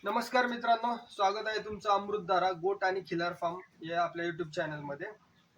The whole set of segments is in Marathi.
नमस्कार मित्रांनो, स्वागत आहे तुमचं अमृतधारा गोट आणि खिलार फार्म या आपल्या युट्यूब चॅनलमध्ये.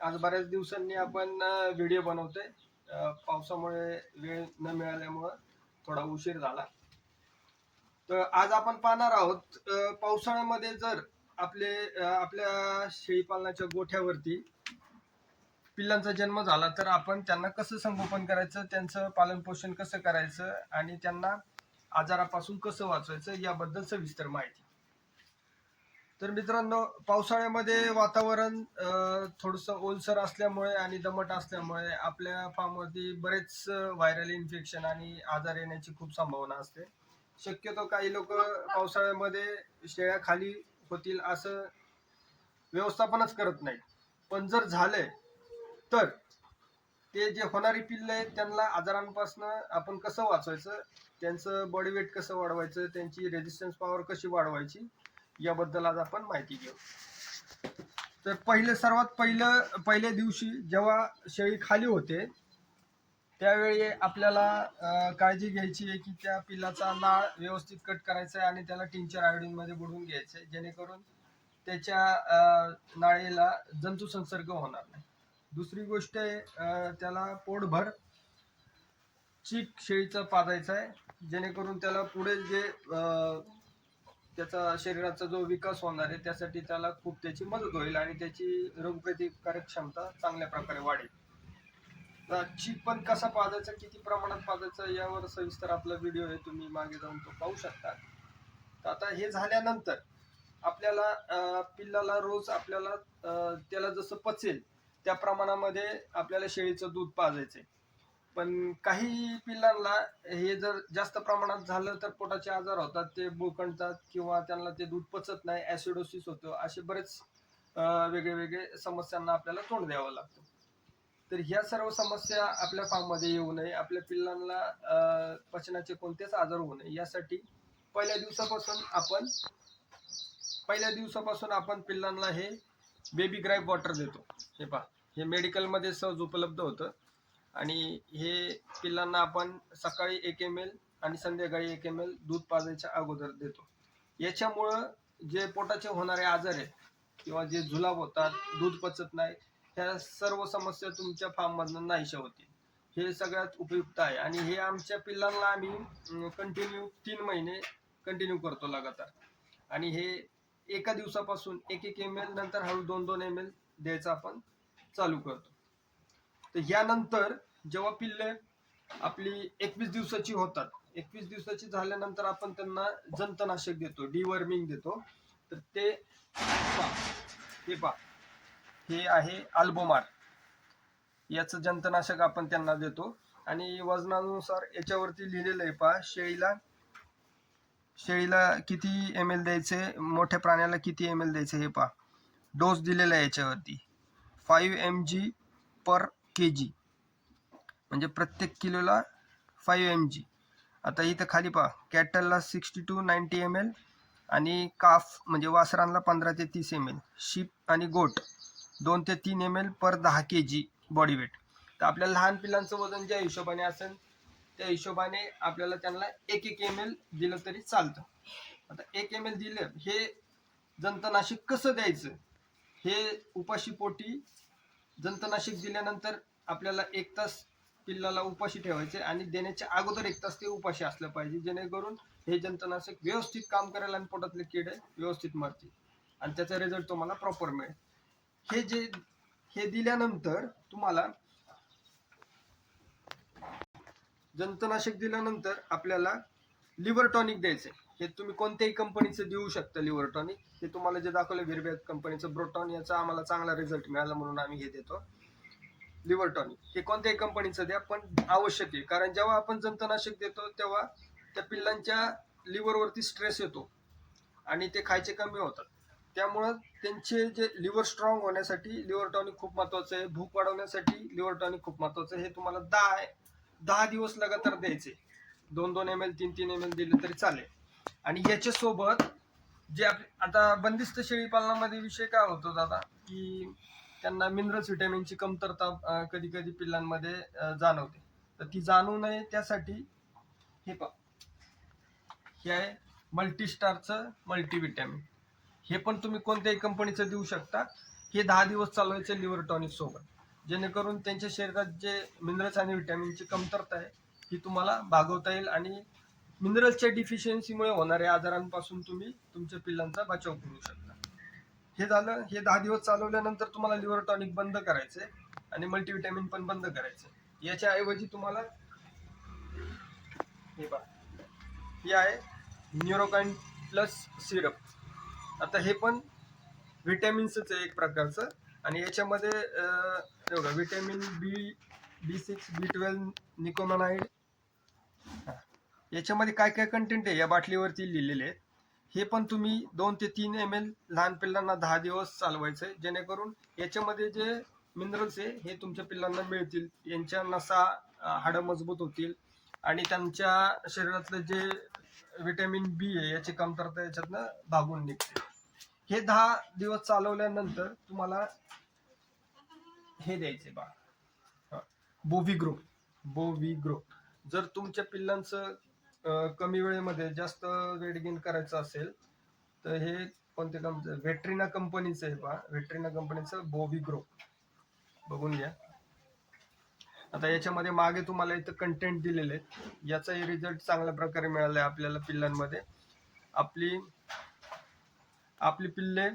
आज बऱ्याच दिवसांनी आपण व्हिडिओ बनवतोय. पावसामुळे वेळ न मिळाल्यामुळं थोडा उशीर झाला. तर आज आपण पाहणार आहोत पावसाळ्यामध्ये जर आपल्या शेळीपालनाच्या गोठ्यावरती पिल्लांचा जन्म झाला तर आपण त्यांना कसं संगोपन करायचं, त्यांचं पालन पोषण कसं करायचं आणि त्यांना आजारापासून कसं वाचवायचं याबद्दल सविस्तर माहिती. तर मित्रांनो, पावसाळ्यामध्ये वातावरण थोडंसं ओलसर असल्यामुळे आणि दमट असल्यामुळे आपल्या फार्मवरती बरेच व्हायरल इन्फेक्शन आणि आजार येण्याची खूप संभावना असते. शक्यतो काही लोक पावसाळ्यामध्ये शेळ्या खाली होतील असं व्यवस्थापनच करत नाही. पण जर झालंय तर ते जे होणारी पिल्लं आहेत त्यांना आजारांपासून आपण कसं वाचवायचं, त्यांचं बॉडी वेट कसं वाढवायचं, त्यांची रेजिस्टन्स पॉवर कशी वाढवायची याबद्दल आज आपण माहिती घेऊ. तर पहिल्या दिवशी जेव्हा शेळी खाली होते त्यावेळी आपल्याला काळजी घ्यायची आहे की त्या पिल्लाचा नाळ व्यवस्थित कट करायचा आहे आणि त्याला टिंचर आयोडीन मध्ये बुडवून घ्यायचं आहे, जेणेकरून त्याच्या नाळेला जंतू संसर्ग होणार नाही. दुसरी गोष्ट आहे, त्याला पोटभर चीक शेळीचा पाजायचा आहे, जेणेकरून त्याला पुढे जे त्याचा शरीराचा जो विकास होणार आहे त्यासाठी त्याला खूप त्याची मदत होईल आणि त्याची रोगप्रतिकारक क्षमता चांगल्या प्रकारे वाढेल. चीक पण कसा पाजायचा, किती प्रमाणात पाजायचा यावर सविस्तर आपला व्हिडिओ आहे, तुम्ही मागे जाऊन तो पाहू शकता. तर आता हे झाल्यानंतर आपल्याला पिल्लाला रोज आपल्याला त्याला जसं पचेल त्या प्रमाणामध्ये आपल्याला शेळीचं दूध पाजायचंय. पण काही पिल्लांना हे जर जास्त प्रमाणात झालं तर पोटाचे आजार होतात, ते बुळकणतात किंवा त्यांना ते दूध पचत नाही, ऍसिडोसिस होतं, असे बरेच वेगळे वेगळे समस्यांना आपल्याला तोंड द्यावं लागतं. तर ह्या सर्व समस्या आपल्या फार्ममध्ये येऊ नये, आपल्या पिल्लांना पचनाचे कोणतेच आजार होऊ नये यासाठी पहिल्या दिवसापासून आपण पिल्लांना हे बेबी ग्राईप वॉटर देतो. हे पहा, हे मेडिकलमध्ये सहज उपलब्ध होतं आणि हे पिल्लांना आपण सकाळी 1 ml आणि संध्याकाळी 1 ml दूध पाजायच्या अगोदर देतो. याच्यामुळं जे पोटाचे होणारे आजार आहेत किंवा जे जुलाब होतात, दूध पचत नाही, ह्या सर्व समस्या तुमच्या फार्ममधनं नाहीशा होतील. हे सगळ्यात उपयुक्त आहे आणि हे आमच्या पिल्लांना आम्ही कंटिन्यू 3 महिने कंटिन्यू करतो लगातार. आणि हे एका दिवसापासून 1 ml नंतर हळू 2 ml द्यायचं आपण चालू करतो. तर यानंतर जेव्हा पिल्ले आपली 21 दिवसाची होतात, 21 दिवसाची झाल्यानंतर आपण त्यांना जंतनाशक देतो, डिवर्मिंग देतो. तर ते पहा, हे आहे अल्बोमार, याचं जंतनाशक आपण त्यांना देतो. आणि वजनानुसार याच्यावरती लिहिलेलं आहे पहा, शेळीला किती ml द्यायचे, मोठ्या प्राण्याला किती ml द्यायचे हे पहा. डोस दिलेला आहे याच्यावरती 5 mg पर kg, म्हणजे प्रत्येक किलोला 5 mg. आता इथं खाली पहा, कॅटलला 60 to 90 ml आणि काफ म्हणजे वासरांना 15 ते 30 ml, शीप आणि गोट 2 ते 3 ml पर 10 kg बॉडी वेट. तर आपल्या लहान पिल्लांचं वजन ज्या हिशोबाने असेल त्या हिशोबाने आपल्याला त्यांना 1 ml दिलं तरी चालतं. आता 1 ml दिलं, हे जंतनाशक कसं द्यायचं, हे उपाशी पोटी जंतनाशक दिल्यानंतर आपल्याला 1 तास पिल्लाला उपाशी ठेवायचे आणि देण्याच्या अगोदर 1 तास ते उपाशी असलं पाहिजे, जेणेकरून हे जंतनाशक व्यवस्थित काम करेल आणि पोटातले किडे व्यवस्थित मरतील आणि त्याचा रिझल्ट तुम्हाला प्रॉपर मिळेल. हे दिल्यानंतर तुम्हाला जंतनाशक दिल्यानंतर आपल्याला लिव्हर टॉनिक द्यायचं. हे तुम्ही कोणत्याही कंपनीचं देऊ शकता. लिव्हर टॉनिक हे तुम्हाला जे दाखवलं विरबॅग कंपनीचं ब्रोटॉन, याचा आम्हाला चांगला रिझल्ट मिळाला म्हणून आम्ही हे देतो. लिव्हर टॉनिक हे कोणत्याही कंपनीचं द्या, पण आवश्यक आहे, कारण जेव्हा आपण जंतनाशक देतो तेव्हा त्या पिल्लांच्या लिव्हरवरती स्ट्रेस येतो आणि ते खायचे कमी होतात. त्यामुळं त्यांचे जे लिव्हर स्ट्रॉंग होण्यासाठी लिव्हर टॉनिक खूप महत्वाचं आहे. भूक वाढवण्यासाठी लिव्हर टॉनिक खूप महत्वाचं आहे. हे तुम्हाला 10 दिवस लगातार द्यायचे. 2 ml 3 ml दिले तरी चालेल. आणि याच्यासोबत जे आता बंदिस्त शेळी पालनामध्ये विषय काय होतो दादा, की त्यांना मिनरल्स व्हिटॅमिनची कमतरता कधी कधी पिल्लांमध्ये जाणवते. तर ती जाणवू नये त्यासाठी हे आहे मल्टीस्टारचं मल्टीव्हिटॅमिन. हे पण तुम्ही कोणत्याही कंपनीचं देऊ शकता. हे 10 दिवस चालवायचं लिव्हर टॉनिक सोबत, जेणेकरून त्यांच्या शरीरात जे मिनरल्स आणि व्हिटॅमिनची कमतरता आहे ही तुम्हाला भागवता येईल आणि मिनरल्सच्या डिफिशियन्सीमुळे होणाऱ्या आजारांपासून तुम्ही तुमच्या पिल्लांचा बचाव करू शकता. हे झालं. हे 10 दिवस चालवल्यानंतर तुम्हाला लिव्हर टॉनिक बंद करायचंय आणि मल्टीव्हिटॅमिन पण बंद करायचंय. याच्या ऐवजी तुम्हाला हे बघा, हे आहे न्यूरोकाइन प्लस सिरप. आता हे पण व्हिटॅमिन्सच आहे एक प्रकारचं, आणि याच्यामध्ये व्हिटॅमिन B6, B12, निकोमॅनाइड, याच्यामध्ये काय काय कंटेंट आहे या बाटलीवरती लिहिलेले आहेत. हे पण तुम्ही 2 ते 3 ml लहान पिल्लांना 10 दिवस चालवायचंय, जेणेकरून याच्यामध्ये जे मिनरल्स आहे हे तुमच्या पिल्लांना मिळतील, यांच्या नसा हाडं मजबूत होतील आणि त्यांच्या शरीरातलं जे व्हिटॅमिन B आहे याची कमतरता याच्यातनं भागून निघते. हे 10 दिवस चालवल्यानंतर तुम्हाला हे द्यायचे बा, बोविग्रो. जर तुमच्या पिल्लांचं कमी वेळेमध्ये जास्त वेट गेन करायचं असेल तर हे कोणते कंपनी, व्हेट्रिना कंपनीचं आहे बा, व्हेट्रिना कंपनीचं बोविग्रो बघून घ्या. आता याच्यामध्ये मागे तुम्हाला इथं कंटेंट दिलेले आहेत. याचाही रिझल्ट चांगल्या प्रकारे मिळाला आहे आपल्याला पिल्लांमध्ये. आपली पिल्ले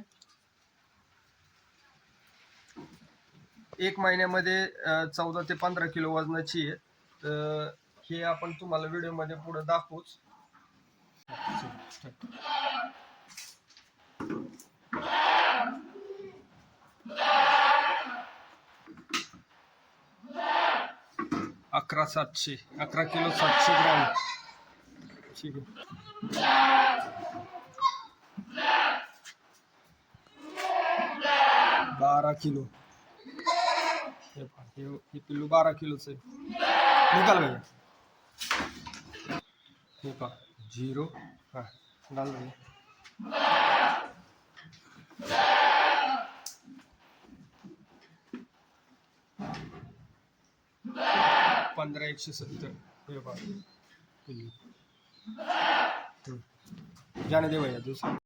1 महिन्यामध्ये 14 ते 15 किलो वजनाची आहेत. तर हे आपण तुम्हाला व्हिडिओमध्ये पुढे दाखवूच. 11 किलो 700 ग्रॅम. ठीक आहे. 12 किलो. हे पिल्लू 12 किलोच आहे. निकाल भैया. हे पहा 0. हा डाल भैया. 15,170. हे पहा पिल्लू. जाने दे भैया. दूसरा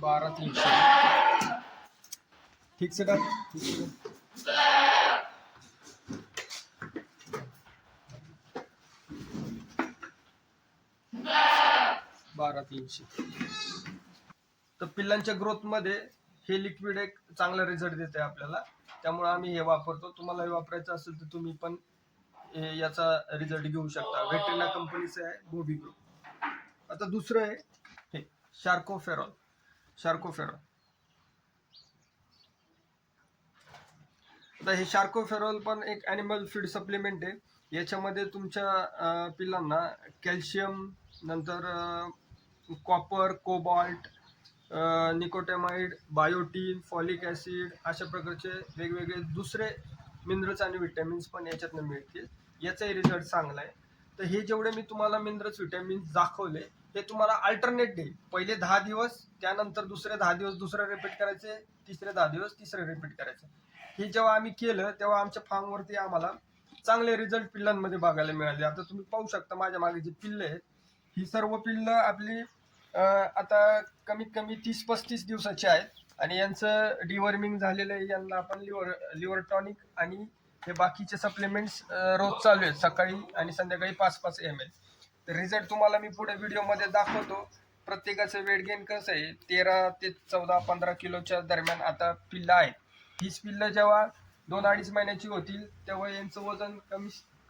12,300. ठीक से डाल. 12,300. तर पिल्लांच्या ग्रोथ मध्ये हे लिक्विड एक चांगला रिझल्ट देते आपल्याला, त्यामुळे आम्ही हे वापरतो. तुम्हाला हे वापरायचं असेल तर तुम्ही पण याचा रिझल्ट घेऊ शकता. व्हेट्रिना कंपनीचं आहे बोविग्रो. आता दुसरं आहे हे शार्कोफेरॉल. आता हे शार्कोफेरॉल पण एक ॲनिमल फीड सप्लिमेंट आहे. याच्यामध्ये तुमच्या पिल्लांना कॅल्शियम, नंतर copper, cobalt, nicotinamide, biotin, folic acid अशा प्रकारचे वेगवेगळे दुसरे मिनरल्स आणि व्हिटॅमिन्स पण याच्यातनं मिळतील. याचाही रिझल्ट चांगला आहे. तर हे जेवढे मी तुम्हाला मिनरल्स व्हिटॅमिन्स दाखवले हे तुम्हाला अल्टरनेट डे, पहिले 10 दिवस, त्यानंतर दुसरे 10 दिवस दुसरं रिपीट करायचे, तिसरे 10 दिवस तिसरं रिपीट करायचं. हे जेव्हा आम्ही केलं तेव्हा आमच्या फार्मवरती आम्हाला चांगले रिझल्ट पिल्लांमध्ये बघायला मिळाले. आता तुम्ही पाहू शकता माझ्या मागे जी पिल्लं आहेत ही सर्व पिल्लं आपली आता कमीत कमी 30-35 दिवसाची आहेत आणि यांचं डिवर्मिंग झालेलं आहे. यांना आपण लिव्हर टॉनिक आणि हे बाकीचे सप्लिमेंट्स रोज चालू आहेत, सकाळी आणि संध्याकाळी 5-5 ml. तर रिझल्ट तुम्हाला मी पुढे व्हिडिओमध्ये दाखवतो. प्रत्येकाचं वेट गेन कसं आहे, 13 ते 14-15 किलोच्या दरम्यान आता पिल्लं आहेत. हीच पिल्लं जेव्हा 2-2.5 महिन्याची होतील तेव्हा यांचं वजन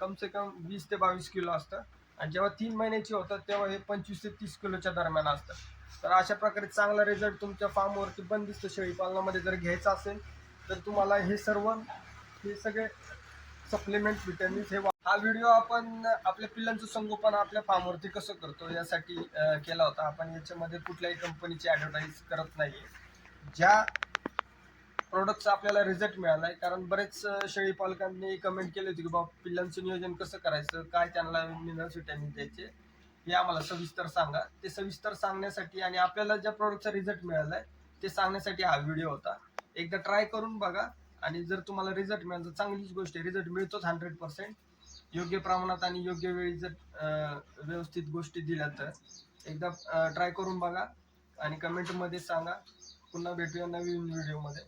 कम से कम 20 ते 22 किलो असतं, आणि जेव्हा 3 महिन्याची होतात तेव्हा हे 25 ते 30 किलोच्या दरम्यान असतं. तर अशा प्रकारे चांगला रिझल्ट तुमच्या फार्मवरती बंदिस्त शेळीपालनामध्ये जर घ्यायचा असेल तर तुम्हाला हे सगळे सप्लिमेंट व्हिटॅमिन्स हा व्हिडिओ आपण आपल्या पिल्लांचं संगोपन आपल्या फार्मवरती कसं करतो यासाठी केला होता. आपण याच्यामध्ये कुठल्याही कंपनीची ॲडव्हर्टाईज करत नाहीये. ज्या प्रोडक्टचा आपल्याला रिझल्ट मिळालाय, कारण बरेच शेळी पालकांनी कमेंट केली होती की बाबा पिल्लांचं नियोजन कसं करायचं, काय त्यांना मिनरल्स व्हिटॅमिन द्यायचे, हे आम्हाला सविस्तर सांगा. ते सविस्तर सांगण्यासाठी आणि आपल्याला ज्या प्रोडक्टचा रिझल्ट मिळालाय ते सांगण्यासाठी हा व्हिडिओ होता. एकदा ट्राय करून बघा आणि जर तुम्हाला रिझल्ट मिळाला तर चांगलीच गोष्ट आहे. रिझल्ट मिळतोच 100%. योग्य प्रमाणात आणि योग्य वेळी जर व्यवस्थित गोष्टी दिल्या तर एकदा ट्राय करून बघा आणि कमेंटमध्ये सांगा. पुन्हा भेटूया नवीन व्हिडिओमध्ये.